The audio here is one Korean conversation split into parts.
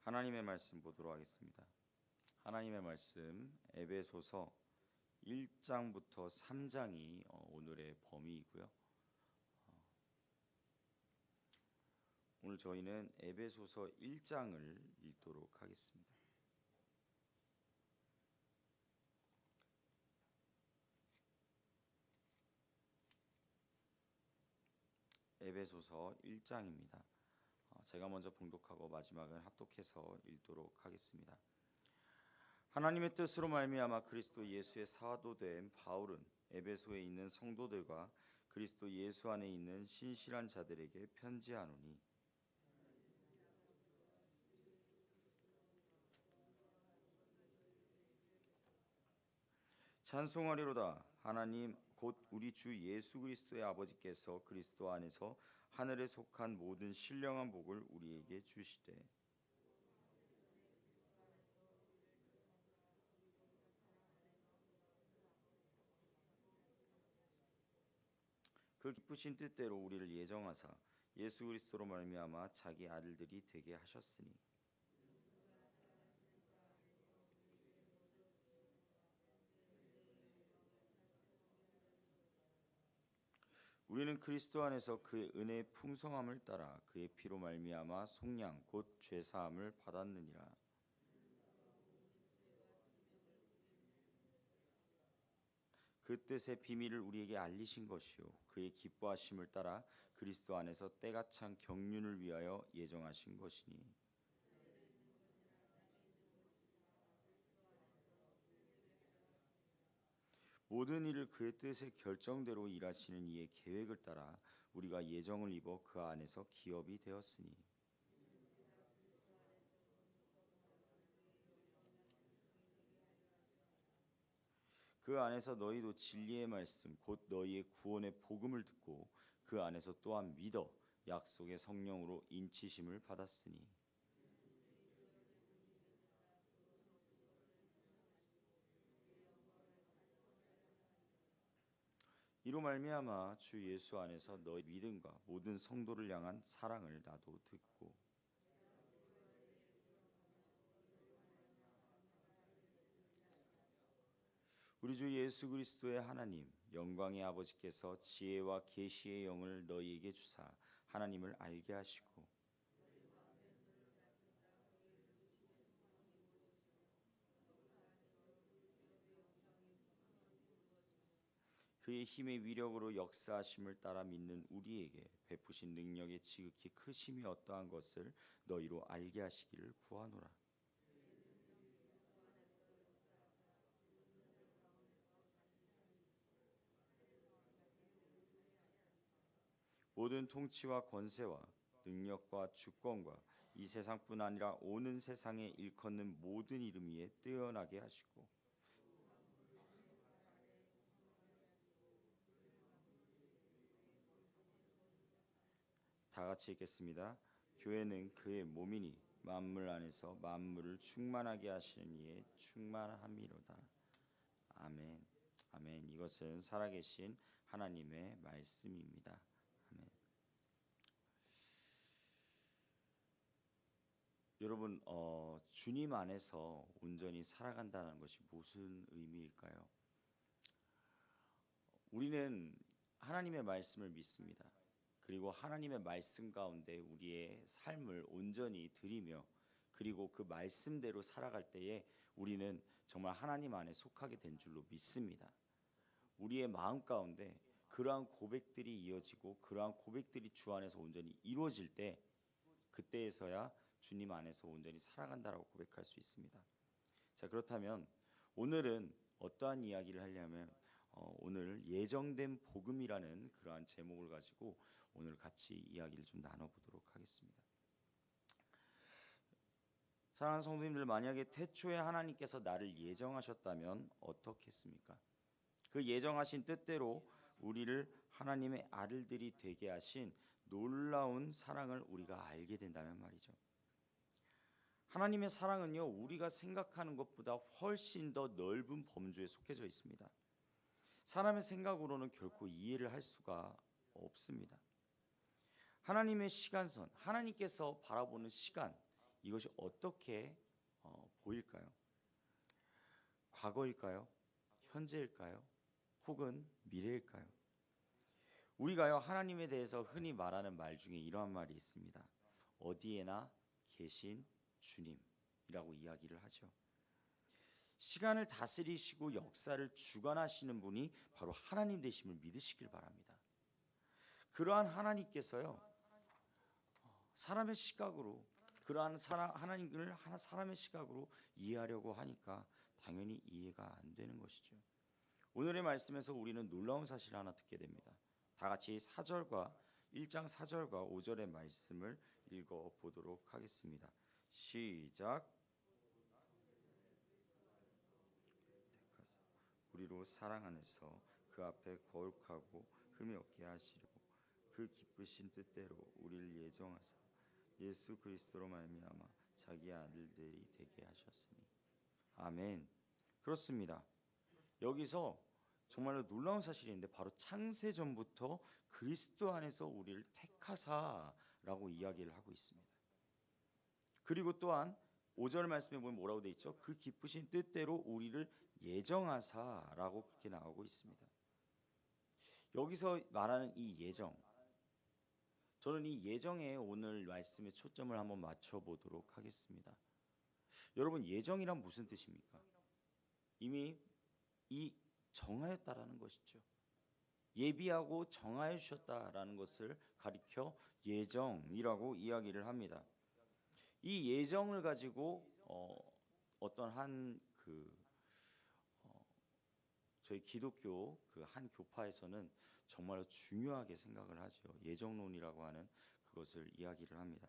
하나님의 말씀 보도록 하겠습니다. 하나님의 말씀 에베소서 1장부터 3장이 오늘의 범위이고요. 오늘 저희는 에베소서 1장을 읽도록 하겠습니다. 에베소서 1장입니다. 제가 먼저 봉독하고 마지막은 합독해서 읽도록 하겠습니다. 하나님의 뜻으로 말미암아 그리스도 예수의 사도된 바울은 에베소에 있는 성도들과 그리스도 예수 안에 있는 신실한 자들에게 편지하노니, 찬송하리로다. 하나님 곧 우리 주 예수 그리스도의 아버지께서 그리스도 안에서 하늘에 속한 모든 신령한 복을 우리에게 주시되, 그 기쁘신 뜻대로 우리를 예정하사 예수 그리스도로 말미암아 자기 아들들이 되게 하셨으니, 우리는 그리스도 안에서 그의 은혜의 풍성함을 따라 그의 피로 말미암아 속량 곧 죄사함을 받았느니라. 그 뜻의 비밀을 우리에게 알리신 것이요 그의 기뻐하심을 따라 그리스도 안에서 때가 찬 경륜을 위하여 예정하신 것이니, 모든 일을 그의 뜻의 결정대로 일하시는 이의 계획을 따라 우리가 예정을 입어 그 안에서 기업이 되었으니, 그 안에서 너희도 진리의 말씀 곧 너희의 구원의 복음을 듣고 그 안에서 또한 믿어 약속의 성령으로 인치심을 받았으니, 이로 말미암아 주 예수 안에서 너희 믿음과 모든 성도를 향한 사랑을 나도 듣고, 우리 주 예수 그리스도의 하나님 영광의 아버지께서 지혜와 계시의 영을 너희에게 주사 하나님을 알게 하시고, 그의 힘의 위력으로 역사하심을 따라 믿는 우리에게 베푸신 능력의 지극히 크심이 어떠한 것을 너희로 알게 하시기를 구하노라. 모든 통치와 권세와 능력과 주권과 이 세상뿐 아니라 오는 세상에 일컫는 모든 이름 위에 뛰어나게 하시고, 다 같이 읽겠습니다. 교회는 그의 몸이니 만물 안에서 만물을 충만하게 하시는 이에 충만함이로다. 아멘. 아멘. 이것은 살아계신 하나님의 말씀입니다. 아멘. 여러분, 주님 안에서 온전히 살아간다는 것이 무슨 의미일까요? 우리는 하나님의 말씀을 믿습니다. 그리고 하나님의 말씀 가운데 우리의 삶을 온전히 드리며, 그리고 그 말씀대로 살아갈 때에 우리는 정말 하나님 안에 속하게 된 줄로 믿습니다. 우리의 마음 가운데 그러한 고백들이 이어지고 그러한 고백들이 주 안에서 온전히 이루어질 때, 그때에서야 주님 안에서 온전히 살아간다라고 고백할 수 있습니다. 자, 그렇다면 오늘은 어떠한 이야기를 하려면 오늘 예정된 복음이라는 그러한 제목을 가지고 오늘 같이 이야기를 좀 나눠보도록 하겠습니다. 사랑하는 성도님들, 만약에 태초에 하나님께서 나를 예정하셨다면 어떻겠습니까? 그 예정하신 뜻대로 우리를 하나님의 아들들이 되게 하신 놀라운 사랑을 우리가 알게 된다면 말이죠. 하나님의 사랑은요, 우리가 생각하는 것보다 훨씬 더 넓은 범주에 속해져 있습니다. 사람의 생각으로는 결코 이해를 할 수가 없습니다. 하나님의 시간선, 하나님께서 바라보는 시간, 이것이 어떻게 보일까요? 과거일까요? 현재일까요? 혹은 미래일까요? 우리가요 하나님에 대해서 흔히 말하는 말 중에 이러한 말이 있습니다. 어디에나 계신 주님이라고 이야기를 하죠. 시간을 다스리시고 역사를 주관하시는 분이 바로 하나님 되심을 믿으시길 바랍니다. 그러한 하나님께서요 사람의 시각으로 그러한 하나님을 사람의 시각으로 이해하려고 하니까 당연히 이해가 안 되는 것이죠. 오늘의 말씀에서 우리는 놀라운 사실을 하나 듣게 됩니다. 다 같이 1장 4절과 5절의 말씀을 읽어보도록 하겠습니다. 시작. 우리로 사랑 안에서 그 앞에 거룩하고 흠이 없게 하시려고 그 기쁘신 뜻대로 우리를 예정하사 예수 그리스도로 말미암아 자기 아들들이 되게 하셨으니. 아멘. 그렇습니다. 여기서 정말로 놀라운 사실인데 바로 창세전부터 그리스도 안에서 우리를 택하사라고 이야기를 하고 있습니다. 그리고 또한 5절 말씀에 보면 뭐라고 되어 있죠? 그 기쁘신 뜻대로 우리를 예정하사라고 그렇게 나오고 있습니다. 여기서 말하는 이 예정, 저는 이 예정에 오늘 말씀의 초점을 한번 맞춰보도록 하겠습니다. 여러분, 예정이란 무슨 뜻입니까? 이미 이 정하였다라는 것이죠. 예비하고 정하여 주셨다라는 것을 가리켜 예정이라고 이야기를 합니다. 이 예정을 가지고 어떤 한 저희 기독교 그 한 교파에서는 정말로 중요하게 생각을 하죠. 예정론이라고 하는 그것을 이야기를 합니다.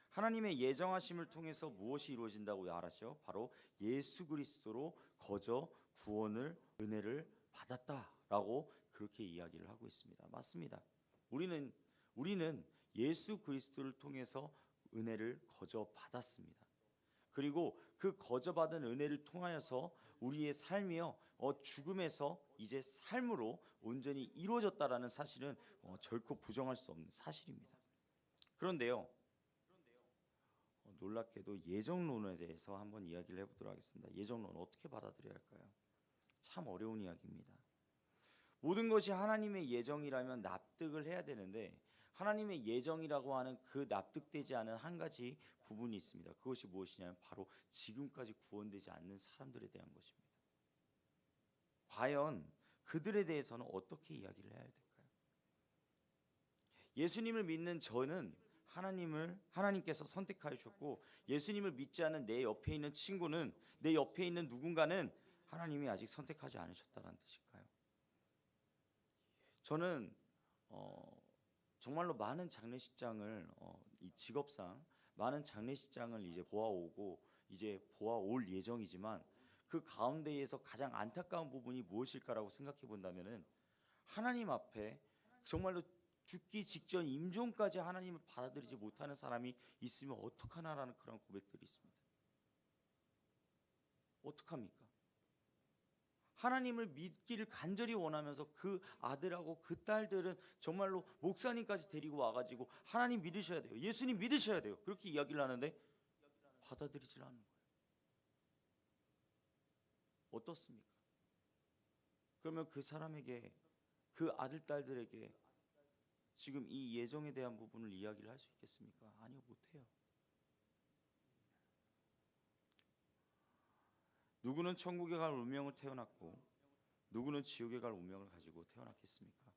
하나님의 예정하심을 통해서 무엇이 이루어진다고 알았죠? 바로 예수 그리스도로 거저 구원을 은혜를 받았다라고 그렇게 이야기를 하고 있습니다. 맞습니다. 우리는 예수 그리스도를 통해서 은혜를 거저 받았습니다. 그리고 그 거저 받은 은혜를 통하여서 우리의 삶이요 죽음에서 이제 삶으로 온전히 이루어졌다라는 사실은 결코 부정할 수 없는 사실입니다. 그런데요, 놀랍게도 예정론에 대해서 한번 이야기를 해보도록 하겠습니다. 예정론 어떻게 받아들여야 할까요? 참 어려운 이야기입니다. 모든 것이 하나님의 예정이라면 납득을 해야 되는데 하나님의 예정이라고 하는 그 납득되지 않은 한 가지 부분이 있습니다. 그것이 무엇이냐면 바로 지금까지 구원되지 않는 사람들에 대한 것입니다. 과연 그들에 대해서는 어떻게 이야기를 해야 될까요? 예수님을 믿는 저는 하나님께서 선택하여 주셨고, 예수님을 믿지 않은 내 옆에 있는 친구는, 내 옆에 있는 누군가는 하나님이 아직 선택하지 않으셨다는 뜻일까요? 저는 정말로 많은 장례식장을 이 직업상 많은 장례식장을 이제 보아오고 이제 보아올 예정이지만 그 가운데에서 가장 안타까운 부분이 무엇일까라고 생각해 본다면은 하나님 앞에 정말로 죽기 직전 임종까지 하나님을 받아들이지 못하는 사람이 있으면 어떡하나라는 그런 고백들이 있습니다. 어떡합니까? 하나님을 믿기를 간절히 원하면서 그 아들하고 그 딸들은 정말로 목사님까지 데리고 와가지고 하나님 믿으셔야 돼요, 예수님 믿으셔야 돼요, 그렇게 이야기를 하는데 받아들이질 않는 거예요. 어떻습니까? 그러면 그 사람에게, 그 아들 딸들에게 지금 이 예정에 대한 부분을 이야기를 할 수 있겠습니까? 아니요, 못해요. 누구는 천국에 갈 운명을 태어났고 누구는 지옥에 갈 운명을 가지고 태어났겠습니까?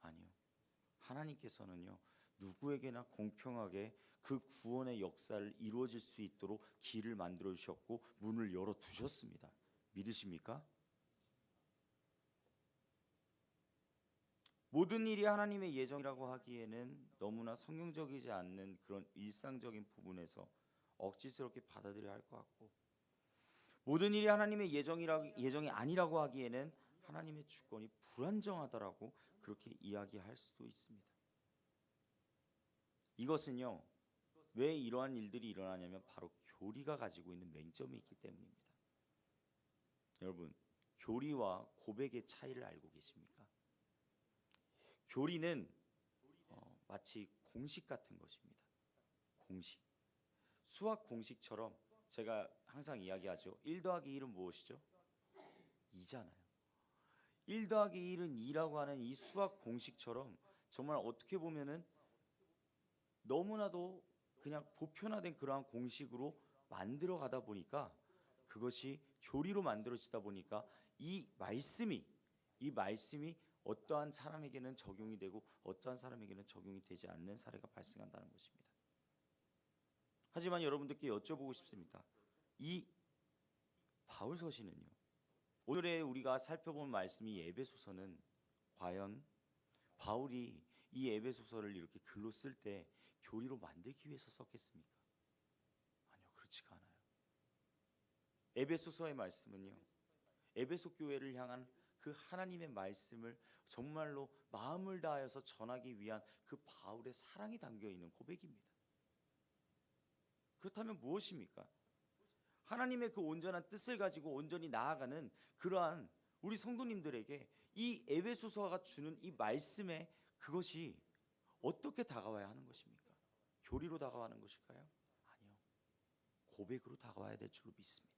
아니요. 하나님께서는요 누구에게나 공평하게 그 구원의 역사를 이루어질 수 있도록 길을 만들어 주셨고 문을 열어 두셨습니다. 믿으십니까? 모든 일이 하나님의 예정이라고 하기에는 너무나 성경적이지 않는 그런 일상적인 부분에서 억지스럽게 받아들여야 할 것 같고, 모든 일이 하나님의 예정이 아니라고 하기에는 하나님의 주권이 불안정하다라고 그렇게 이야기할 수도 있습니다. 이것은요 왜 이러한 일들이 일어나냐면 바로 교리가 가지고 있는 맹점이 있기 때문입니다. 여러분, 교리와 고백의 차이를 알고 계십니까? 교리는 마치 공식 같은 것입니다. 공식. 수학 공식처럼 제가 항상 이야기하죠. 1 더하기 1은 무엇이죠? 2잖아요. 1 더하기 1은 2라고 하는 이 수학 공식처럼 정말 어떻게 보면은 너무나도 그냥 보편화된 그러한 공식으로 만들어 가다 보니까 그것이 교리로 만들어지다 보니까 이 말씀이 어떠한 사람에게는 적용이 되고 어떠한 사람에게는 적용이 되지 않는 사례가 발생한다는 것입니다. 하지만 여러분들께 여쭤보고 싶습니다. 이 바울 서신은요, 오늘의 우리가 살펴본 말씀이 에베소서는 과연 바울이 이 에베소서를 이렇게 글로 쓸 때 교리로 만들기 위해서 썼겠습니까? 아니요, 그렇지가 않아요. 에베소서의 말씀은요, 에베소 교회를 향한 그 하나님의 말씀을 정말로 마음을 다하여서 전하기 위한 그 바울의 사랑이 담겨 있는 고백입니다. 그렇다면 무엇입니까? 하나님의 그 온전한 뜻을 가지고 온전히 나아가는 그러한 우리 성도님들에게 이 에베소서가 주는 이 말씀의 그것이 어떻게 다가와야 하는 것입니까? 교리로 다가가는 것일까요? 아니요. 고백으로 다가와야 될 줄로 믿습니다.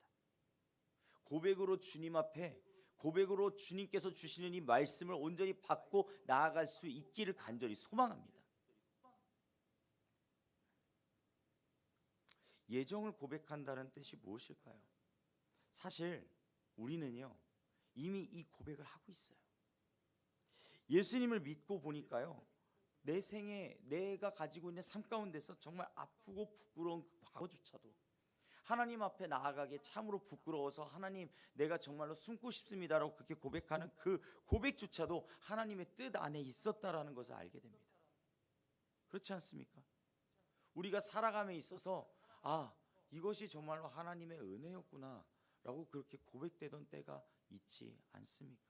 고백으로 주님 앞에, 고백으로 주님께서 주시는 이 말씀을 온전히 받고 나아갈 수 있기를 간절히 소망합니다. 예정을 고백한다는 뜻이 무엇일까요? 사실 우리는요, 이미 이 고백을 하고 있어요. 예수님을 믿고 보니까요, 내 생에 내가 가지고 있는 삶 가운데서 정말 아프고 부끄러운 그 과거조차도 하나님 앞에 나아가기에 참으로 부끄러워서 하나님 내가 정말로 숨고 싶습니다라고 그렇게 고백하는 그 고백조차도 하나님의 뜻 안에 있었다라는 것을 알게 됩니다. 그렇지 않습니까? 우리가 살아감에 있어서 이것이 정말로 하나님의 은혜였구나 라고 그렇게 고백되던 때가 있지 않습니까?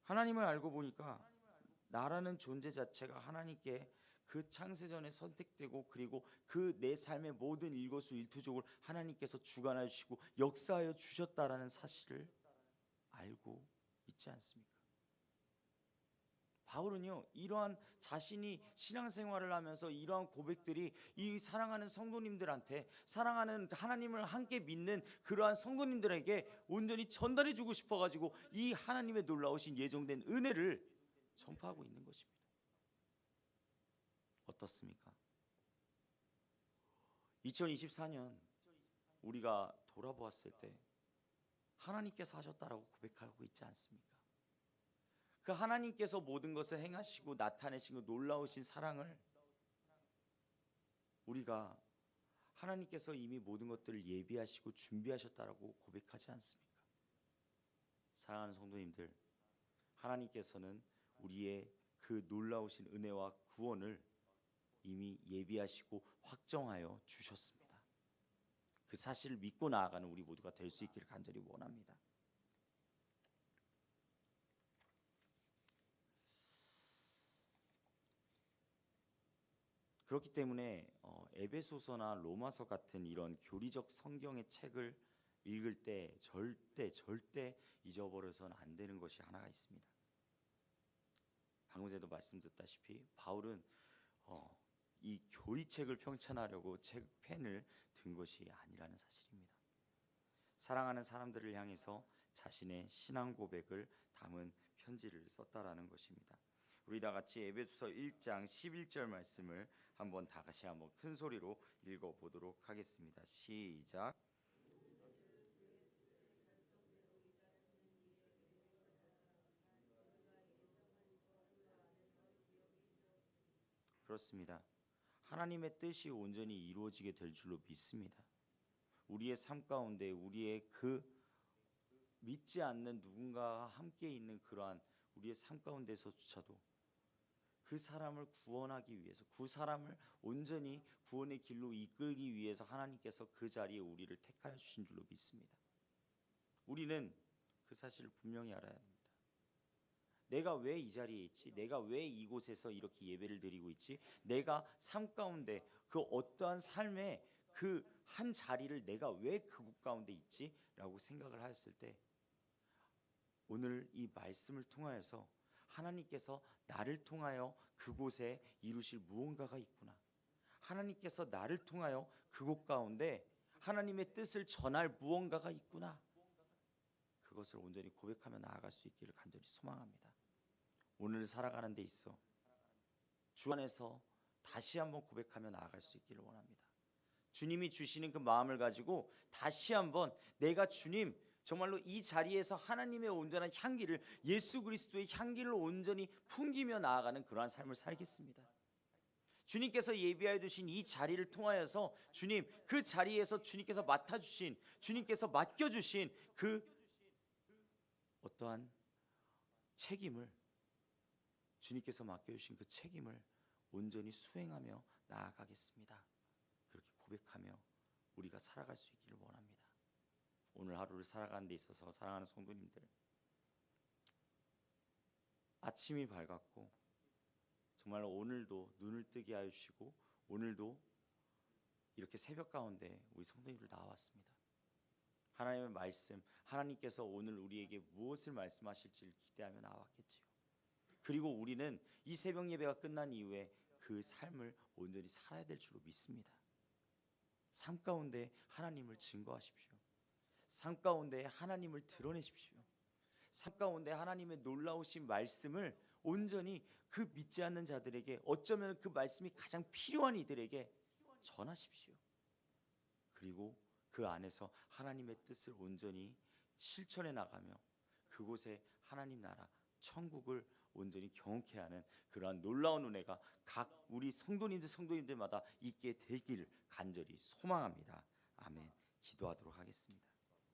하나님을 알고 보니까 나라는 존재 자체가 하나님께 그 창세전에 선택되고 그리고 그 내 삶의 모든 일거수일투족을 하나님께서 주관하여 주시고 역사하여 주셨다라는 사실을 알고 있지 않습니까? 바울은요, 이러한 자신이 신앙생활을 하면서 이러한 고백들이 이 사랑하는 성도님들한테, 사랑하는 하나님을 함께 믿는 그러한 성도님들에게 온전히 전달해 주고 싶어 가지고 이 하나님의 놀라우신 예정된 은혜를 전파하고 있는 것입니다. 어떻습니까? 2024년 우리가 돌아보았을 때 하나님께서 하셨다라고 고백하고 있지 않습니까? 그 하나님께서 모든 것을 행하시고 나타내신 그 놀라우신 사랑을 우리가 하나님께서 이미 모든 것들을 예비하시고 준비하셨다라고 고백하지 않습니까? 사랑하는 성도님들, 하나님께서는 우리의 그 놀라우신 은혜와 구원을 이미 예비하시고 확정하여 주셨습니다. 그 사실을 믿고 나아가는 우리 모두가 될 수 있기를 간절히 원합니다. 그렇기 때문에 에베소서나 로마서 같은 이런 교리적 성경의 책을 읽을 때 절대 잊어버려서는 안 되는 것이 하나가 있습니다. 방금 전에도 말씀드렸다시피 바울은 이 교리책을 편찬하려고 펜을 든 것이 아니라는 사실입니다. 사랑하는 사람들을 향해서 자신의 신앙 고백을 담은 편지를 썼다라는 것입니다. 우리 다 같이 에베소서 1장 11절 말씀을 다시 한번 큰 소리로 읽어보도록 하겠습니다. 시작. 그렇습니다. 하나님의 뜻이 온전히 이루어지게 될 줄로 믿습니다. 우리의 삶 가운데 우리의 그 믿지 않는 누군가와 함께 있는 그러한 우리의 삶 가운데서조차도 그 사람을 구원하기 위해서, 그 사람을 온전히 구원의 길로 이끌기 위해서 하나님께서 그 자리에 우리를 택하여 주신 줄로 믿습니다. 우리는 그 사실을 분명히 알아야 합니다. 내가 왜 이 자리에 있지? 내가 왜 이곳에서 이렇게 예배를 드리고 있지? 내가 삶 가운데 그 어떠한 삶의 그 한 자리를 내가 왜 그곳 가운데 있지? 라고 생각을 하였을 때 오늘 이 말씀을 통하여서 하나님께서 나를 통하여 그곳에 이루실 무언가가 있구나. 하나님께서 나를 통하여 그곳 가운데 하나님의 뜻을 전할 무언가가 있구나. 그것을 온전히 고백하며 나아갈 수 있기를 간절히 소망합니다. 오늘 살아가는 데 있어 주 안에서 다시 한번 고백하며 나아갈 수 있기를 원합니다. 주님이 주시는 그 마음을 가지고 다시 한번 내가 주님 정말로 이 자리에서 하나님의 온전한 향기를, 예수 그리스도의 향기를 온전히 풍기며 나아가는 그러한 삶을 살겠습니다. 주님께서 예비하여 두신 이 자리를 통하여서 주님, 그 자리에서 주님께서 맡아주신, 주님께서 맡겨주신 그 어떠한 책임을, 주님께서 맡겨주신 그 책임을 온전히 수행하며 나아가겠습니다. 그렇게 고백하며 우리가 살아갈 수 있기를 원합니다. 오늘 하루를 살아가는 데 있어서 사랑하는 성도님들, 아침이 밝았고 정말 오늘도 눈을 뜨게 하여 주시고 오늘도 이렇게 새벽 가운데 우리 성도님들 나왔습니다. 하나님의 말씀, 하나님께서 오늘 우리에게 무엇을 말씀하실지를 기대하며 나왔겠지요. 그리고 우리는 이 새벽 예배가 끝난 이후에 그 삶을 온전히 살아야 될 줄로 믿습니다. 삶 가운데 하나님을 증거하십시오. 삶 가운데 하나님을 드러내십시오. 삶 가운데 하나님의 놀라우신 말씀을 온전히 그 믿지 않는 자들에게, 어쩌면 그 말씀이 가장 필요한 이들에게 전하십시오. 그리고 그 안에서 하나님의 뜻을 온전히 실천해 나가며 그곳에 하나님 나라 천국을 온전히 경험케 하는 그러한 놀라운 은혜가 각 우리 성도님들마다 있게 되기를 간절히 소망합니다. 아멘. 기도하도록 하겠습니다.